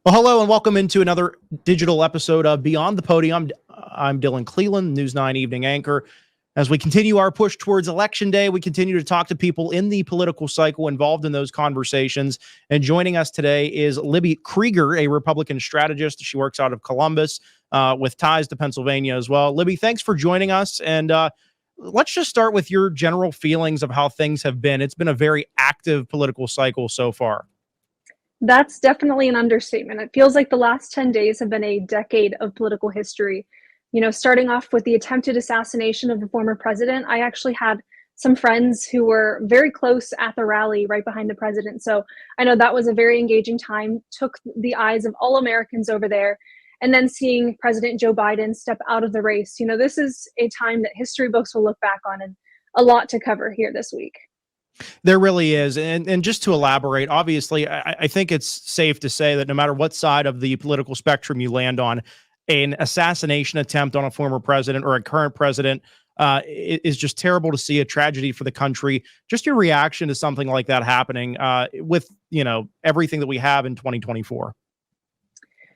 Well, hello and welcome into another digital episode of Beyond the Podium. I'm Dylan Cleland, News 9 evening anchor. As we continue our push towards Election Day, we continue to talk to people in the political cycle involved in those conversations. And joining us today is Libby Krieger, a Republican strategist. She works out of Columbus with ties to Pennsylvania as well. Libby, thanks for joining us. And let's just start with your general feelings of how things have been. It's been a very active political cycle so far. That's definitely an understatement. It feels like the last 10 days have been a decade of political history. Starting off with the attempted assassination of the former president, I actually had some friends who were very close at the rally right behind the president. So I know that was a very engaging time, took the eyes of all Americans over there. And then seeing President Joe Biden step out of the race, this is a time that history books will look back on, and a lot to cover here this week. There really is. And just to elaborate, obviously, I think it's safe to say that no matter what side of the political spectrum you land on, an assassination attempt on a former president or a current president is just terrible to see, a tragedy for the country. Just your reaction to something like that happening with, everything that we have in 2024.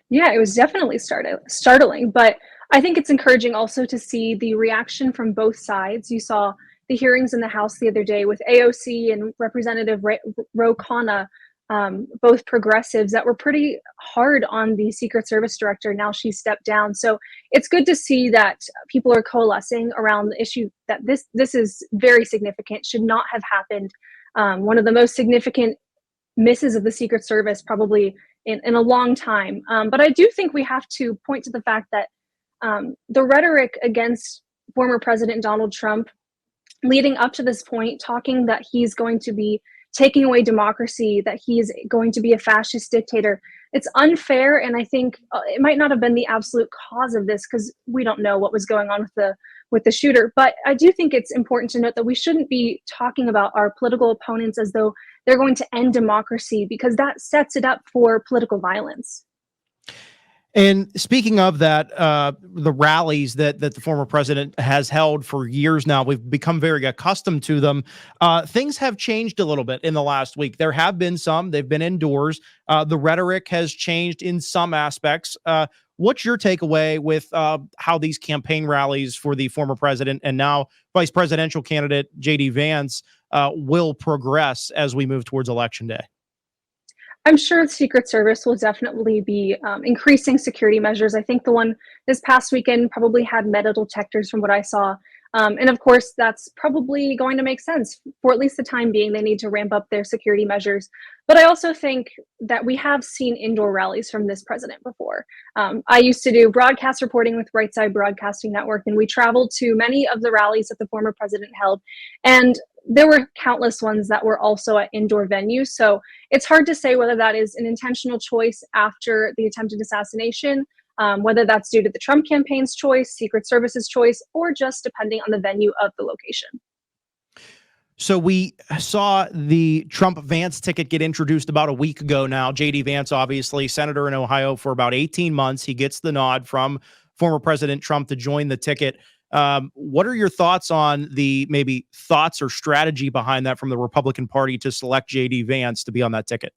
Yeah, it was definitely startling, but I think it's encouraging also to see the reaction from both sides. You saw the hearings in the House the other day with AOC and Representative Ro Khanna, both progressives that were pretty hard on the Secret Service director. Now she stepped down. So it's good to see that people are coalescing around the issue that this is very significant, should not have happened. One of the most significant misses of the Secret Service probably in a long time. But I do think we have to point to the fact that the rhetoric against former President Donald Trump leading up to this point, talking that he's going to be taking away democracy, that he's going to be a fascist dictator, it's unfair. And I think it might not have been the absolute cause of this, because we don't know what was going on with the shooter. But I do think it's important to note that we shouldn't be talking about our political opponents as though they're going to end democracy, because that sets it up for political violence. And speaking of that, the rallies that the former president has held for years now, we've become very accustomed to them. Things have changed a little bit in the last week. There have been some, they've been indoors. The rhetoric has changed in some aspects. What's your takeaway with how these campaign rallies for the former president and now vice presidential candidate J.D. Vance will progress as we move towards Election Day? I'm sure the Secret Service will definitely be increasing security measures. I think the one this past weekend probably had metal detectors from what I saw. And of course, that's probably going to make sense. For at least the time being, they need to ramp up their security measures. But I also think that we have seen indoor rallies from this president before. I used to do broadcast reporting with Right Side Broadcasting Network, and we traveled to many of the rallies that the former president held. And there were countless ones that were also at indoor venues. So it's hard to say whether that is an intentional choice after the attempted assassination, whether that's due to the Trump campaign's choice, Secret Service's choice, or just depending on the venue of the location. So we saw the Trump Vance ticket get introduced about a week ago now. J.D. Vance, obviously, senator in Ohio for about 18 months. He gets the nod from former President Trump to join the ticket. What are your thoughts on the maybe thoughts or strategy behind that from the Republican Party to select J.D. Vance to be on that ticket?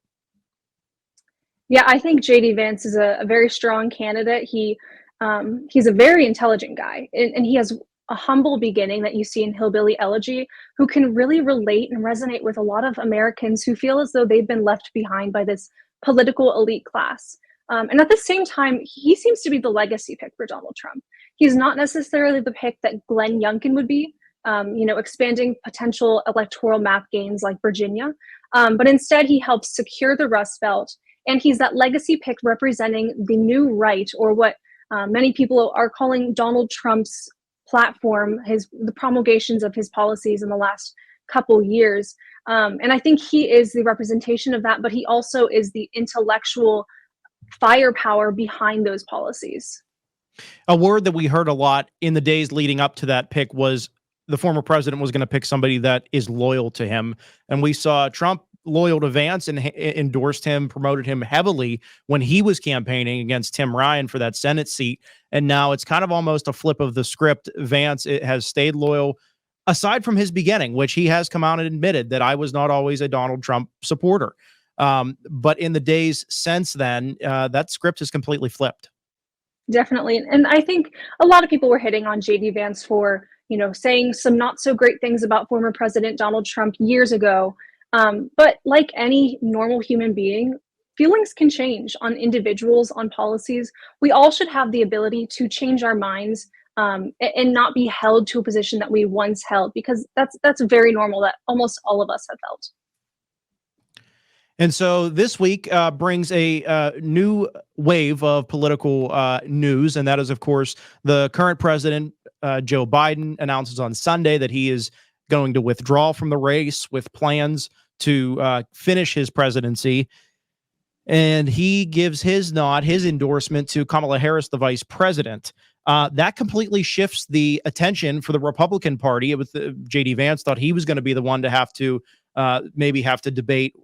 Yeah, I think J.D. Vance is a very strong candidate. He's a very intelligent guy, and he has a humble beginning that you see in Hillbilly Elegy, who can really relate and resonate with a lot of Americans who feel as though they've been left behind by this political elite class. And at the same time, he seems to be the legacy pick for Donald Trump. He's not necessarily the pick that Glenn Youngkin would be, expanding potential electoral map gains like Virginia. But instead, he helps secure the Rust Belt. And he's that legacy pick representing the new right, or what many people are calling Donald Trump's platform, the promulgations of his policies in the last couple years. And I think he is the representation of that, but he also is the intellectual firepower behind those policies. A word that we heard a lot in the days leading up to that pick was the former president was going to pick somebody that is loyal to him. And we saw Trump loyal to Vance and endorsed him, promoted him heavily when he was campaigning against Tim Ryan for that Senate seat. And now it's kind of almost a flip of the script. Vance has stayed loyal, aside from his beginning, which he has come out and admitted that I was not always a Donald Trump supporter. But in the days since then, that script is completely flipped. Definitely. And I think a lot of people were hitting on JD Vance for, saying some not so great things about former President Donald Trump years ago. But like any normal human being, feelings can change on individuals, on policies. We all should have the ability to change our minds, and not be held to a position that we once held, because that's very normal, that almost all of us have felt. And so this week brings a new wave of political news, and that is, of course, the current president, Joe Biden, announces on Sunday that he is going to withdraw from the race with plans to finish his presidency. And he gives his nod, his endorsement to Kamala Harris, the vice president. That completely shifts the attention for the Republican Party. It was J.D. Vance thought he was going to be the one to have to maybe have to debate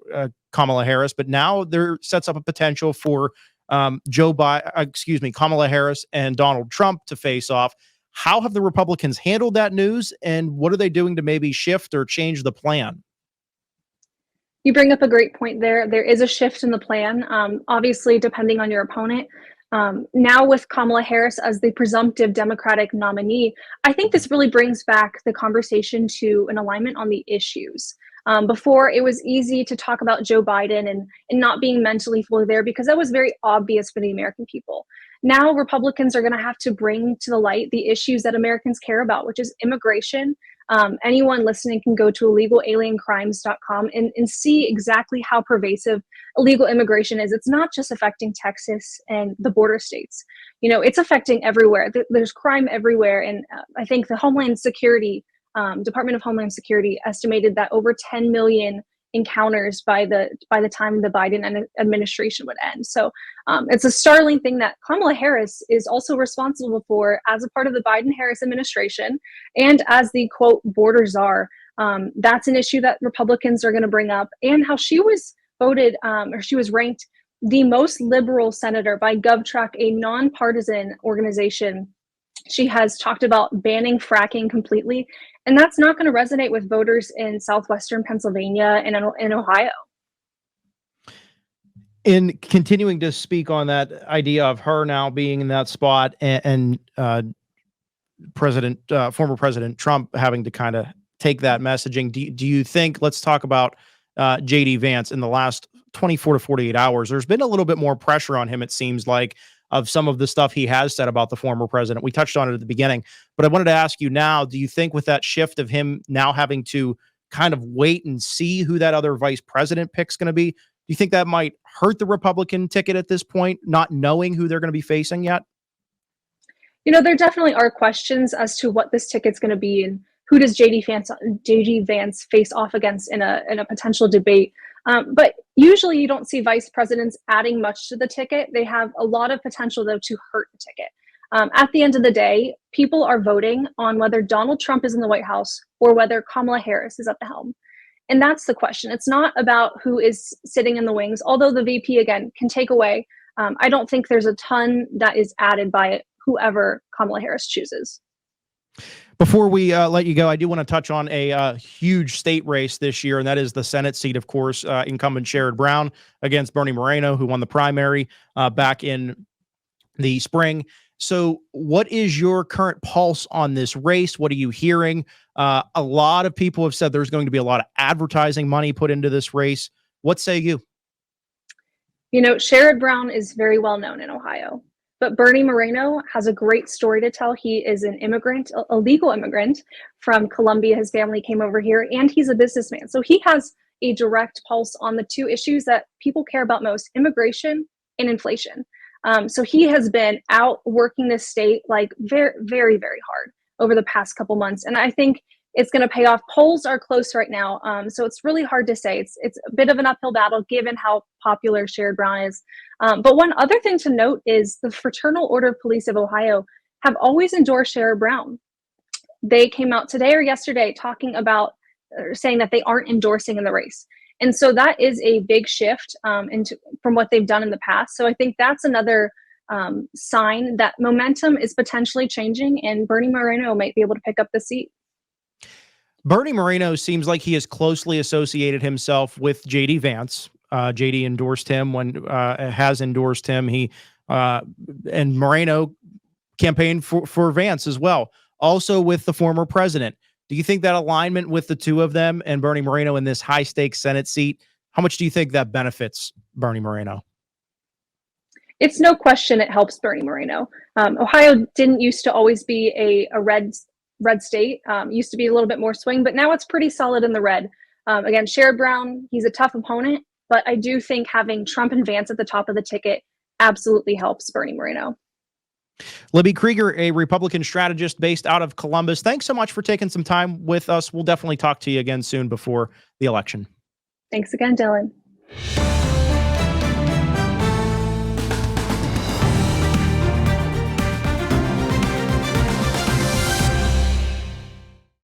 Kamala Harris, but now there sets up a potential for Kamala Harris and Donald Trump to face off. How have the Republicans handled that news, and what are they doing to maybe shift or change the plan? You bring up a great point there. There is a shift in the plan, obviously, depending on your opponent. Now with Kamala Harris as the presumptive Democratic nominee, I think this really brings back the conversation to an alignment on the issues. Before, it was easy to talk about Joe Biden and not being mentally fully there because that was very obvious for the American people. Now Republicans are going to have to bring to the light the issues that Americans care about, which is immigration. Anyone listening can go to illegalaliencrimes.com and see exactly how pervasive illegal immigration is. It's not just affecting Texas and the border states. It's affecting everywhere. There's crime everywhere. And I think the Department of Homeland Security estimated that over 10 million encounters by the time the Biden administration would end. So it's a startling thing that Kamala Harris is also responsible for as a part of the Biden-Harris administration and as the, quote, border czar. That's an issue that Republicans are going to bring up, and how she was voted, or she was ranked the most liberal senator by GovTrack, a nonpartisan organization. She has talked about banning fracking completely, and that's not going to resonate with voters in southwestern Pennsylvania and in Ohio. In continuing to speak on that idea of her now being in that spot and former President Trump having to kind of take that messaging, do you think, let's talk about J.D. Vance in the last 24 to 48 hours, there's been a little bit more pressure on him, it seems like, of some of the stuff he has said about the former president. We touched on it at the beginning, but I wanted to ask you now, do you think with that shift of him now having to kind of wait and see who that other vice president pick's going to be, do you think that might hurt the Republican ticket at this point, not knowing who they're going to be facing yet? There definitely are questions as to what this ticket's going to be and who does J.D. Vance face off against in a potential debate. But usually you don't see vice presidents adding much to the ticket. They have a lot of potential, though, to hurt the ticket. At the end of the day, people are voting on whether Donald Trump is in the White House or whether Kamala Harris is at the helm. And that's the question. It's not about who is sitting in the wings, although the VP, again, can take away. I don't think there's a ton that is added by whoever Kamala Harris chooses. Before we let you go, I do want to touch on a huge state race this year, and that is the Senate seat, of course, incumbent Sherrod Brown against Bernie Moreno, who won the primary back in the spring. So what is your current pulse on this race? What are you hearing? A lot of people have said there's going to be a lot of advertising money put into this race. What say you? Sherrod Brown is very well known in Ohio. But Bernie Moreno has a great story to tell. He is an immigrant, a legal immigrant from Colombia. His family came over here, and he's a businessman. So he has a direct pulse on the two issues that people care about most, immigration and inflation. So he has been out working this state like very, very, very hard over the past couple months. And I think it's going to pay off. Polls are close right now. So it's really hard to say. It's a bit of an uphill battle given how popular Sherrod Brown is. But one other thing to note is the Fraternal Order of Police of Ohio have always endorsed Sherrod Brown. They came out today or yesterday talking about saying that they aren't endorsing in the race. And so that is a big shift from what they've done in the past. So I think that's another sign that momentum is potentially changing and Bernie Moreno might be able to pick up the seat. Bernie Moreno seems like he has closely associated himself with J.D. Vance. JD endorsed him has endorsed him. He and Moreno campaigned for Vance as well, also with the former president. Do you think that alignment with the two of them and Bernie Moreno in this high stakes Senate seat, how much do you think that benefits Bernie Moreno? It's no question it helps Bernie Moreno. Ohio didn't used to always be a red state. Used to be a little bit more swing, but now it's pretty solid in the red. Again, Sherrod Brown, he's a tough opponent, but I do think having Trump and Vance at the top of the ticket absolutely helps Bernie Moreno. Libby Krieger, a Republican strategist based out of Columbus. Thanks so much for taking some time with us. We'll definitely talk to you again soon before the election. Thanks again, Dylan.